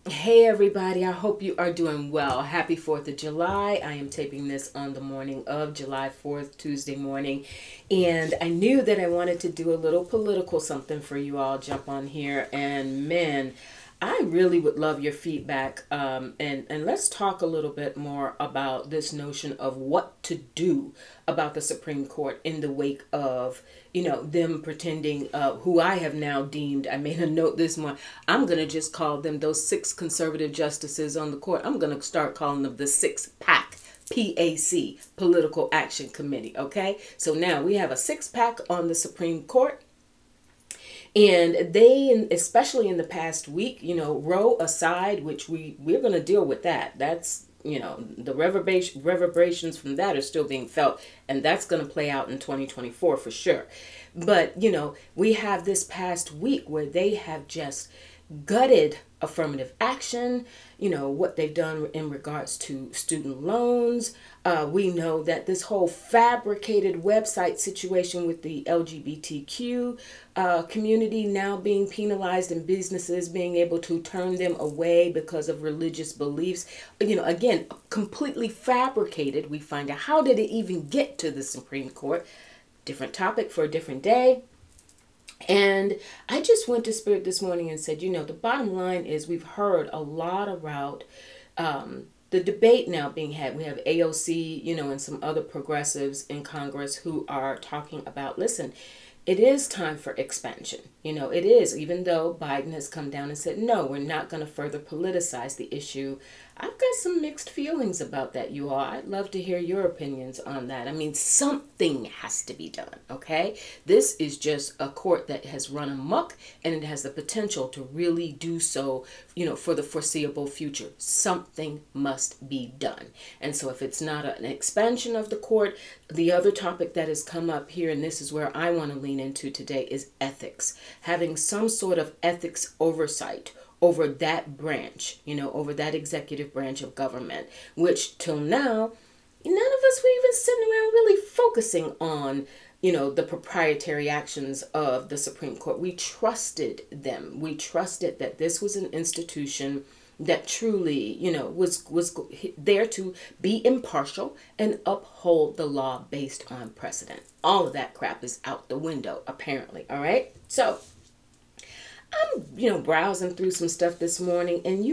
Hey everybody, I hope you are doing well. Happy 4th of July. I am taping this on the morning of July 4th, Tuesday morning. And I knew that I wanted to do a little political something for you all. Jump on here. And man, I really would love your feedback. And let's talk a little bit more about this notion of what to do about the Supreme Court in the wake of, them pretending, who I have now deemed, I made a note this morning, I'm going to just call them those six conservative justices on the court. I'm going to start calling them the six PAC, Political Action Committee. Okay. So now we have a six pack on the Supreme Court. And they, especially in the past week, Roe aside, which we're going to deal with that. That's, the reverberations from that are still being felt. And that's going to play out in 2024 for sure. But, we have this past week where they have just gutted affirmative action, what they've done in regards to student loans. We know that this whole fabricated website situation with the LGBTQ community now being penalized and businesses being able to turn them away because of religious beliefs, again, completely fabricated. We find out, how did it even get to the Supreme Court? Different topic for a different day. And I just went to Spirit this morning and said, the bottom line is we've heard a lot about the debate now being had. We have AOC, and some other progressives in Congress who are talking about, listen, it is time for expansion. It is, even though Biden has come down and said, no, we're not going to further politicize the issue. I've got some mixed feelings about that, you all. I'd love to hear your opinions on that. I mean, something has to be done, okay? This is just a court that has run amok, and it has the potential to really do so, for the foreseeable future. Something must be done. And so if it's not an expansion of the court, the other topic that has come up here, and this is where I want to lean into today, is ethics. Having some sort of ethics oversight over that branch, over that executive branch of government, which till now, none of us were even sitting around really focusing on, the proprietary actions of the Supreme Court. We trusted them. We trusted that this was an institution that truly, was there to be impartial and uphold the law based on precedent. All of that crap is out the window, apparently. All right. So I'm, browsing through some stuff this morning, and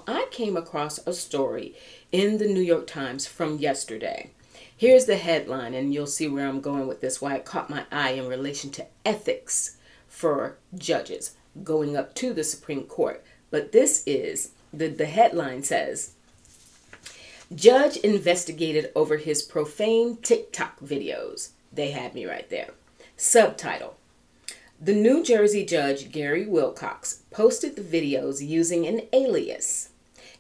I came across a story in the New York Times from yesterday. Here's the headline, and you'll see where I'm going with this, why it caught my eye in relation to ethics for judges going up to the Supreme Court. But this is, the headline says, judge investigated over his profane TikTok videos. They had me right there. Subtitle: the New Jersey judge Gary Wilcox posted the videos using an alias.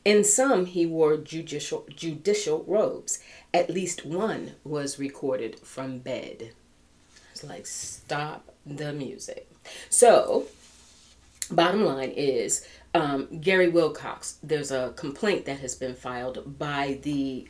In some, he wore judicial robes. At least one was recorded from bed. It's like, stop the music. So, bottom line is, Gary Wilcox, there's a complaint that has been filed by the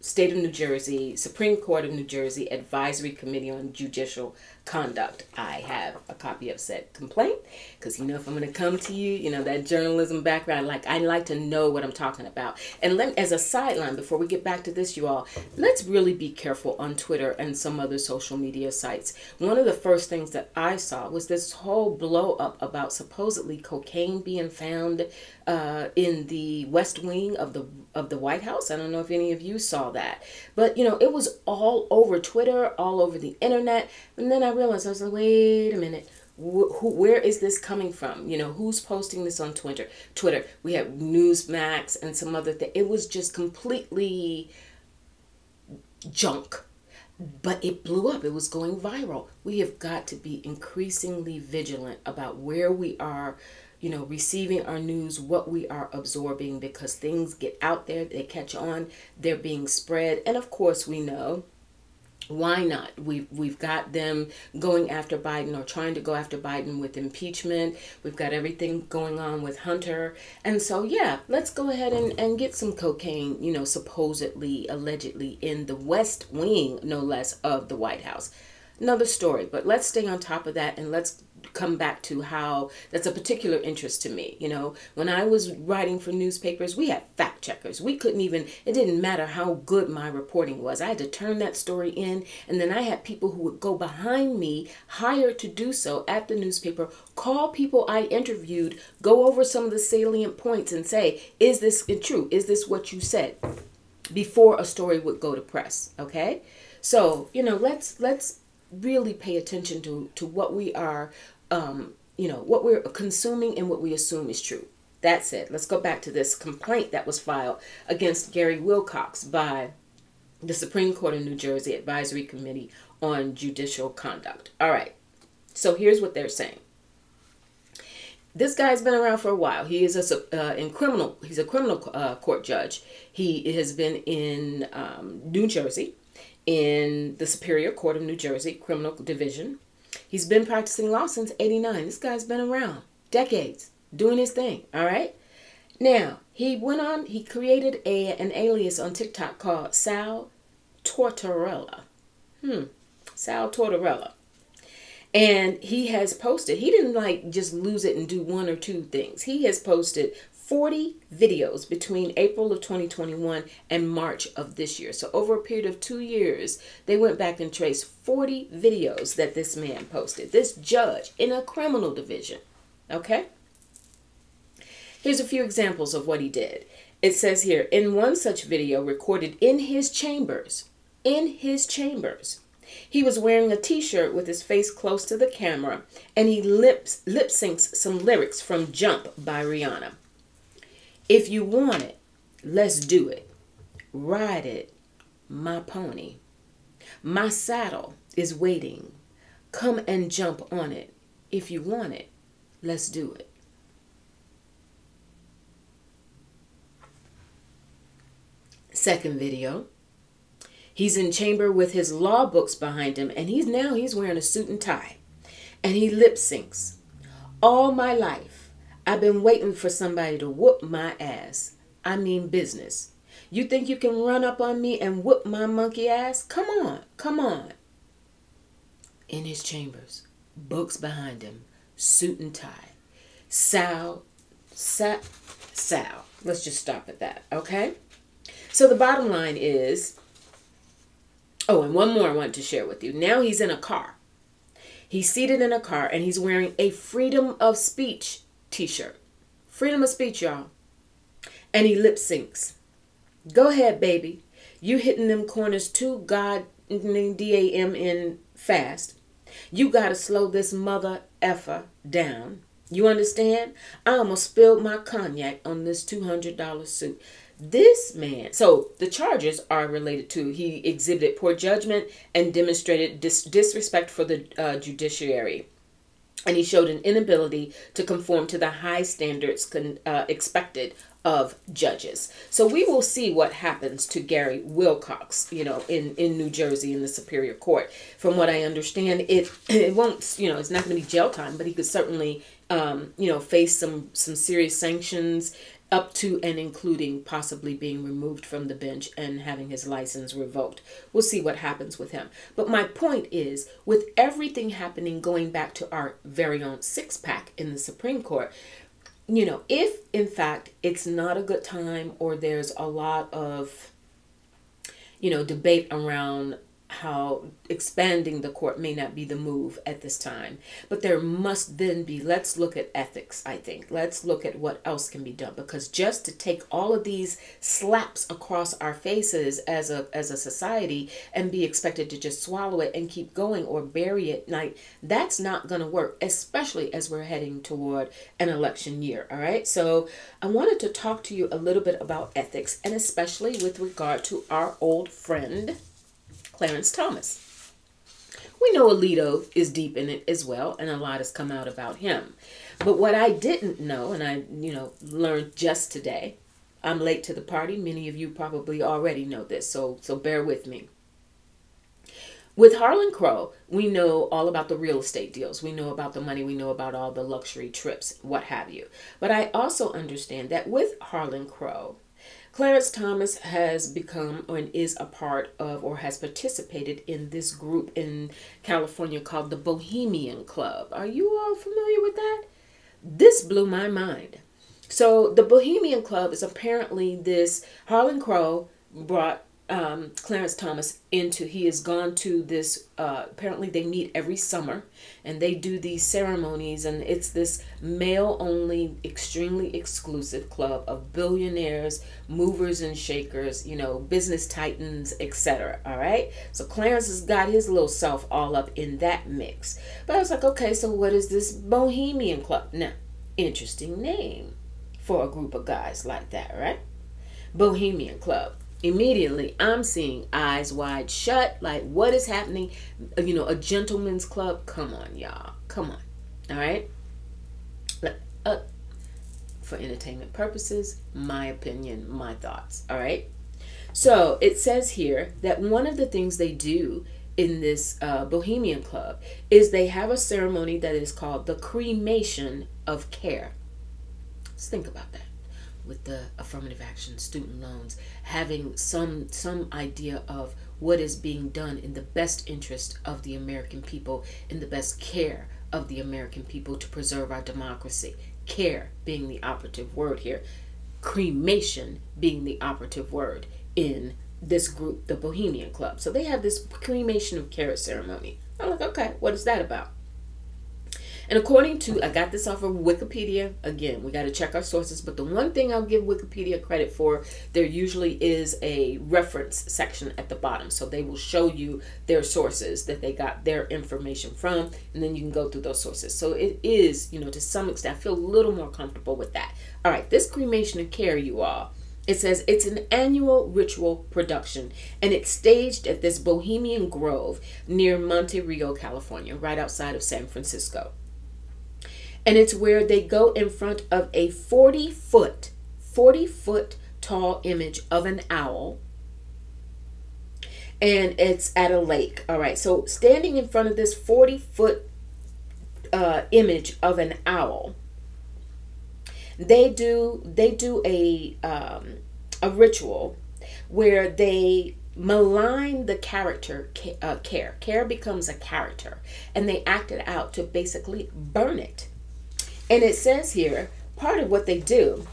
State of New Jersey, Supreme Court of New Jersey Advisory Committee on Judicial Conduct. I have a copy of said complaint because, if I'm going to come to you, that journalism background, I like to know what I'm talking about. And as a sideline, before we get back to this, you all, let's really be careful on Twitter and some other social media sites. One of the first things that I saw was this whole blow up about supposedly cocaine being found in the West Wing of the White House. I don't know if any of you saw that, but it was all over Twitter, all over the internet. And then I realized, I was like, wait a minute, where is this coming from? Who's posting this on Twitter? We have Newsmax and some other thing. It was just completely junk, but it blew up. It was going viral. We have got to be increasingly vigilant about where we are, receiving our news, what we are absorbing, because things get out there, they catch on, they're being spread. And of course, we know, why not? We've got them going after Biden, or trying to go after Biden with impeachment. We've got everything going on with Hunter. And so, yeah, let's go ahead and get some cocaine, supposedly, allegedly in the West Wing, no less, of the White House. Another story, but let's stay on top of that, and let's come back to how that's a particular interest to me. You know, when I was writing for newspapers, we had fact checkers. We couldn't even, it didn't matter how good my reporting was. I had to turn that story in, and then I had people who would go behind me, hired to do so at the newspaper, call people I interviewed, go over some of the salient points and say, is this true? Is this what you said? Before a story would go to press. Okay? So, you know, let's really pay attention to what we are, you know, what we're consuming and what we assume is true. That's it. Let's go back to this complaint that was filed against Gary Wilcox by the Supreme Court of New Jersey Advisory Committee on Judicial Conduct. All right. So here's what they're saying. This guy's been around for a while. He is he's a criminal court judge. He has been in New Jersey, in the Superior Court of New Jersey, Criminal Division. He's been practicing law since '89. This guy's been around decades, doing his thing, all right? Now, he created an alias on TikTok called Sal Tortorella. Sal Tortorella. And he has posted, he didn't like just lose it and do one or two things. He has posted 40 videos between April of 2021 and March of this year. So over a period of 2 years, they went back and traced 40 videos that this man posted. This judge in a criminal division. Okay? Here's a few examples of what he did. It says here, in one such video recorded in his chambers, he was wearing a t-shirt with his face close to the camera, and he lip syncs some lyrics from Jump by Rihanna. If you want it, let's do it. Ride it, my pony. My saddle is waiting. Come and jump on it. If you want it, let's do it. Second video. He's in chamber with his law books behind him, and he's wearing a suit and tie. And he lip syncs. All my life, I've been waiting for somebody to whoop my ass. I mean business. You think you can run up on me and whoop my monkey ass? Come on, come on. In his chambers, books behind him, suit and tie. Sal. Let's just stop at that, okay? So the bottom line is, oh, and one more I want to share with you. Now he's in a car. He's seated in a car, and he's wearing a Freedom of Speech t-shirt. Freedom of speech, y'all. And he lip syncs. Go ahead, baby. You hitting them corners too God DAMN fast. You got to slow this mother effer down. You understand? I almost spilled my cognac on this $200 suit. This man, so the charges are related to he exhibited poor judgment and demonstrated disrespect for the judiciary. And he showed an inability to conform to the high standards expected of judges. So we will see what happens to Gary Wilcox, you know, in New Jersey in the Superior Court. From what I understand, it won't, you know, it's not going to be jail time, but he could certainly, you know, face some serious sanctions, up to and including possibly being removed from the bench and having his license revoked. We'll see what happens with him. But my point is, with everything happening going back to our very own six-pack in the Supreme Court, you know, if in fact it's not a good time or there's a lot of, you know, debate around how expanding the court may not be the move at this time, but there must then be, let's look at ethics, I think. Let's look at what else can be done, because just to take all of these slaps across our faces as a society and be expected to just swallow it and keep going or bury it, like, that's not going to work, especially as we're heading toward an election year. All right. So I wanted to talk to you a little bit about ethics, and especially with regard to our old friend, Clarence Thomas. We know Alito is deep in it as well, and a lot has come out about him. But what I didn't know, and I, you know, learned just today, I'm late to the party. Many of you probably already know this, so bear with me. With Harlan Crow, we know all about the real estate deals. We know about the money. We know about all the luxury trips, what have you. But I also understand that with Harlan Crow, Clarence Thomas has become and is a part of or has participated in this group in California called the Bohemian Club. Are you all familiar with that? This blew my mind. So the Bohemian Club is apparently this, Harlan Crow brought Clarence Thomas into, he has gone to this, apparently they meet every summer and they do these ceremonies, and it's this male only, extremely exclusive club of billionaires, movers and shakers, you know, business titans, etc. All right. So Clarence has got his little self all up in that mix. But I was like, okay, so what is this Bohemian Club? Now, interesting name for a group of guys like that, right? Bohemian Club. Immediately, I'm seeing eyes wide shut, like, what is happening? You know, a gentleman's club? Come on, y'all. Come on. All right? For entertainment purposes, my opinion, my thoughts. All right? So, it says here that one of the things they do in this Bohemian Club is they have a ceremony that is called the cremation of care. Let's think about that. With the affirmative action, student loans, having some idea of what is being done in the best interest of the American people, in the best care of the American people to preserve our democracy. Care being the operative word here. Cremation being the operative word in this group, the Bohemian Club. So they have this cremation of care ceremony. I'm like, okay, what is that about? And according to, I got this off of Wikipedia. Again, we got to check our sources. But the one thing I'll give Wikipedia credit for, there usually is a reference section at the bottom. So they will show you their sources that they got their information from. And then you can go through those sources. So it is, you know, to some extent, I feel a little more comfortable with that. All right, this cremation of care, you all. It says it's an annual ritual production, and it's staged at this Bohemian Grove near Monte Rio, California, right outside of San Francisco. And it's where they go in front of a 40-foot tall image of an owl. And it's at a lake. All right. So standing in front of this 40-foot image of an owl, they do a ritual where they malign the character Care. Care becomes a character, and they act it out to basically burn it. And it says here, part of what they do,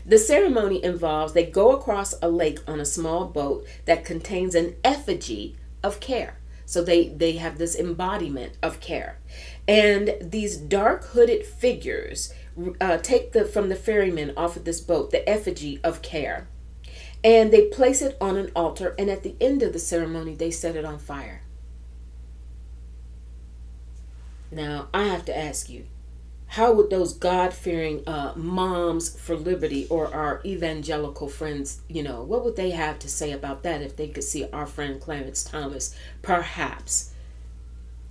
the ceremony involves they go across a lake on a small boat that contains an effigy of Care. So they have this embodiment of Care. And these dark hooded figures take from the ferryman off of this boat, the effigy of Care. And they place it on an altar. And at the end of the ceremony, they set it on fire. Now, I have to ask you, how would those God-fearing moms for liberty or our evangelical friends, you know, what would they have to say about that if they could see our friend Clarence Thomas perhaps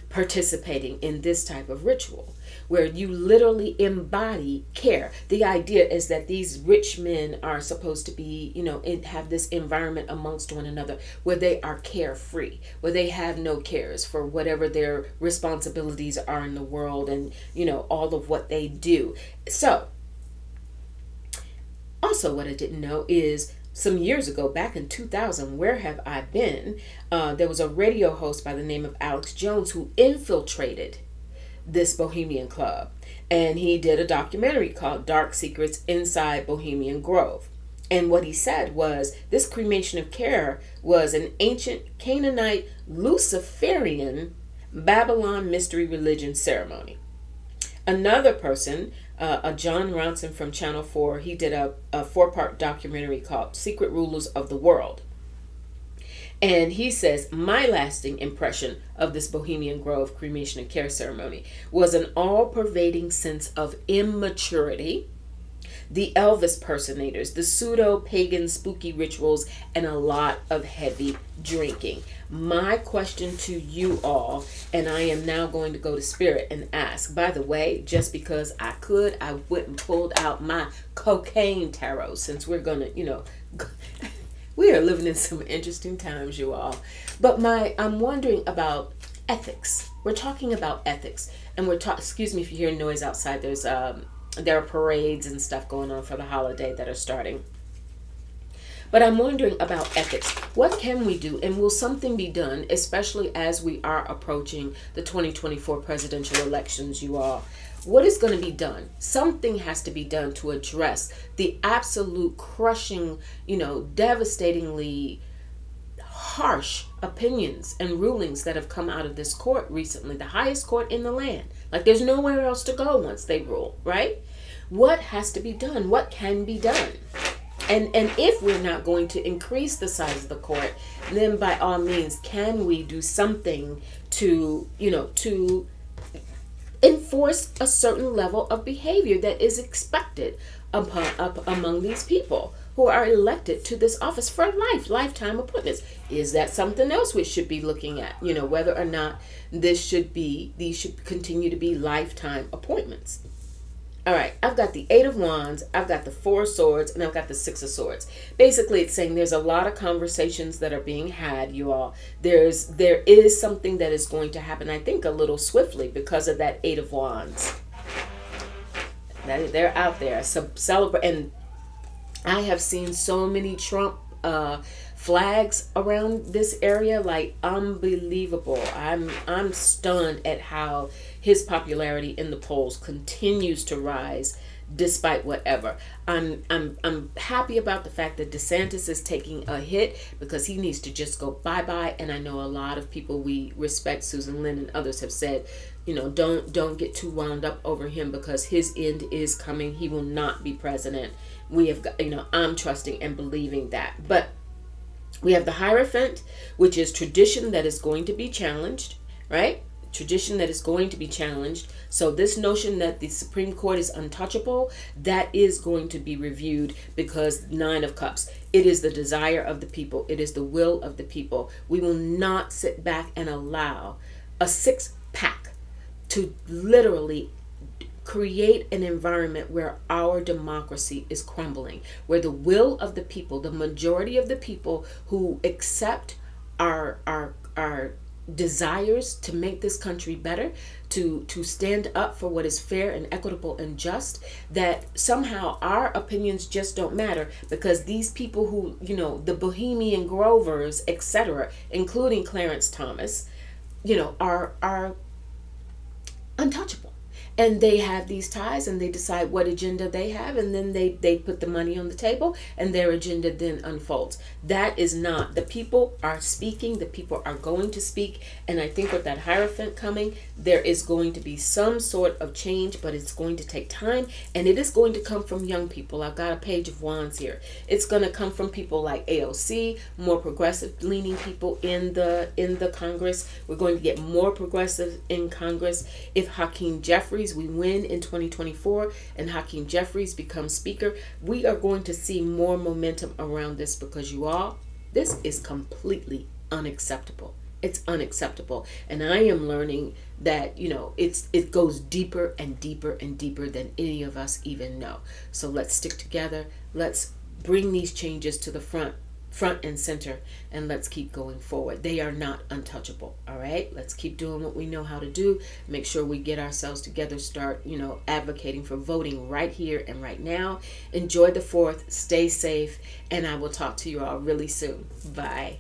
participating in this type of ritual where you literally embody care? The idea is that these rich men are supposed to be, you know, have this environment amongst one another where they are carefree, where they have no cares for whatever their responsibilities are in the world and, you know, all of what they do. So, also what I didn't know is some years ago, back in 2000, where have I been? There was a radio host by the name of Alex Jones who infiltrated this Bohemian Club. And he did a documentary called Dark Secrets Inside Bohemian Grove. And what he said was this cremation of Care was an ancient Canaanite Luciferian Babylon mystery religion ceremony. Another person, John Ronson from Channel 4, he did a 4-part documentary called Secret Rulers of the World. And he says, my lasting impression of this Bohemian Grove cremation and care ceremony was an all-pervading sense of immaturity, the Elvis personators, the pseudo-pagan spooky rituals, and a lot of heavy drinking. My question to you all, and I am now going to go to Spirit and ask, by the way, just because I could, I wouldn't pulled out my cocaine tarot, since we're going to, you know, we are living in some interesting times, you all. But I'm wondering about ethics. We're talking about ethics, and we're talking, excuse me if you hear noise outside, there are parades and stuff going on for the holiday that are starting. But I'm wondering about ethics. What can we do, and will something be done, especially as we are approaching the 2024 presidential elections, you all? What is going to be done? Something has to be done to address the absolute crushing, devastatingly harsh opinions and rulings that have come out of this court recently, the highest court in the land. Like, there's nowhere else to go once they rule, right? What has to be done? What can be done? And if we're not going to increase the size of the court, then by all means, can we do something to enforce a certain level of behavior that is expected among these people who are elected to this office for lifetime appointments? Is that something else we should be looking at? Whether or not these should continue to be lifetime appointments. All right, I've got the 8 of Wands, I've got the 4 of Swords, and I've got the 6 of Swords. Basically, it's saying there's a lot of conversations that are being had, you all. There is something that is going to happen, I think, a little swiftly because of that 8 of Wands. They're out there. So celebrate. And I have seen so many Trump flags around this area, like unbelievable. I'm stunned at how his popularity in the polls continues to rise despite whatever. I'm happy about the fact that DeSantis is taking a hit because he needs to just go bye-bye. And I know a lot of people we respect, Susan Lynn and others, have said, don't get too wound up over him because his end is coming. He will not be president. We have got, I'm trusting and believing that. But we have the Hierophant, which is tradition that is going to be challenged, right? Tradition that is going to be challenged. So this notion that the Supreme Court is untouchable, that is going to be reviewed because 9 of Cups. It is the desire of the people. It is the will of the people. We will not sit back and allow a 6 PAC to literally create an environment where our democracy is crumbling, where the will of the people, the majority of the people who accept our desires to make this country better, to stand up for what is fair and equitable and just, that somehow our opinions just don't matter because these people who, the Bohemian Grovers, etc., including Clarence Thomas, are untouchable. And they have these ties and they decide what agenda they have, and then they put the money on the table and their agenda then unfolds. That is not, the people are speaking, the people are going to speak, and I think with that Hierophant coming, there is going to be some sort of change, but it's going to take time, and it is going to come from young people. I've got a Page of Wands here. It's going to come from people like AOC, more progressive leaning people in the Congress. We're going to get more progressive in Congress. If Hakeem Jeffries, we win in 2024 and Hakeem Jeffries becomes speaker, we are going to see more momentum around this because you all, this is completely unacceptable. It's unacceptable. And I am learning that, it goes deeper and deeper and deeper than any of us even know. So let's stick together. Let's bring these changes to the front and center, and let's keep going forward. They are not untouchable. All right, let's keep doing what we know how to do. Make sure we get ourselves together, start advocating for voting right here and right now. Enjoy the 4th, stay safe, and I will talk to you all really soon. Bye.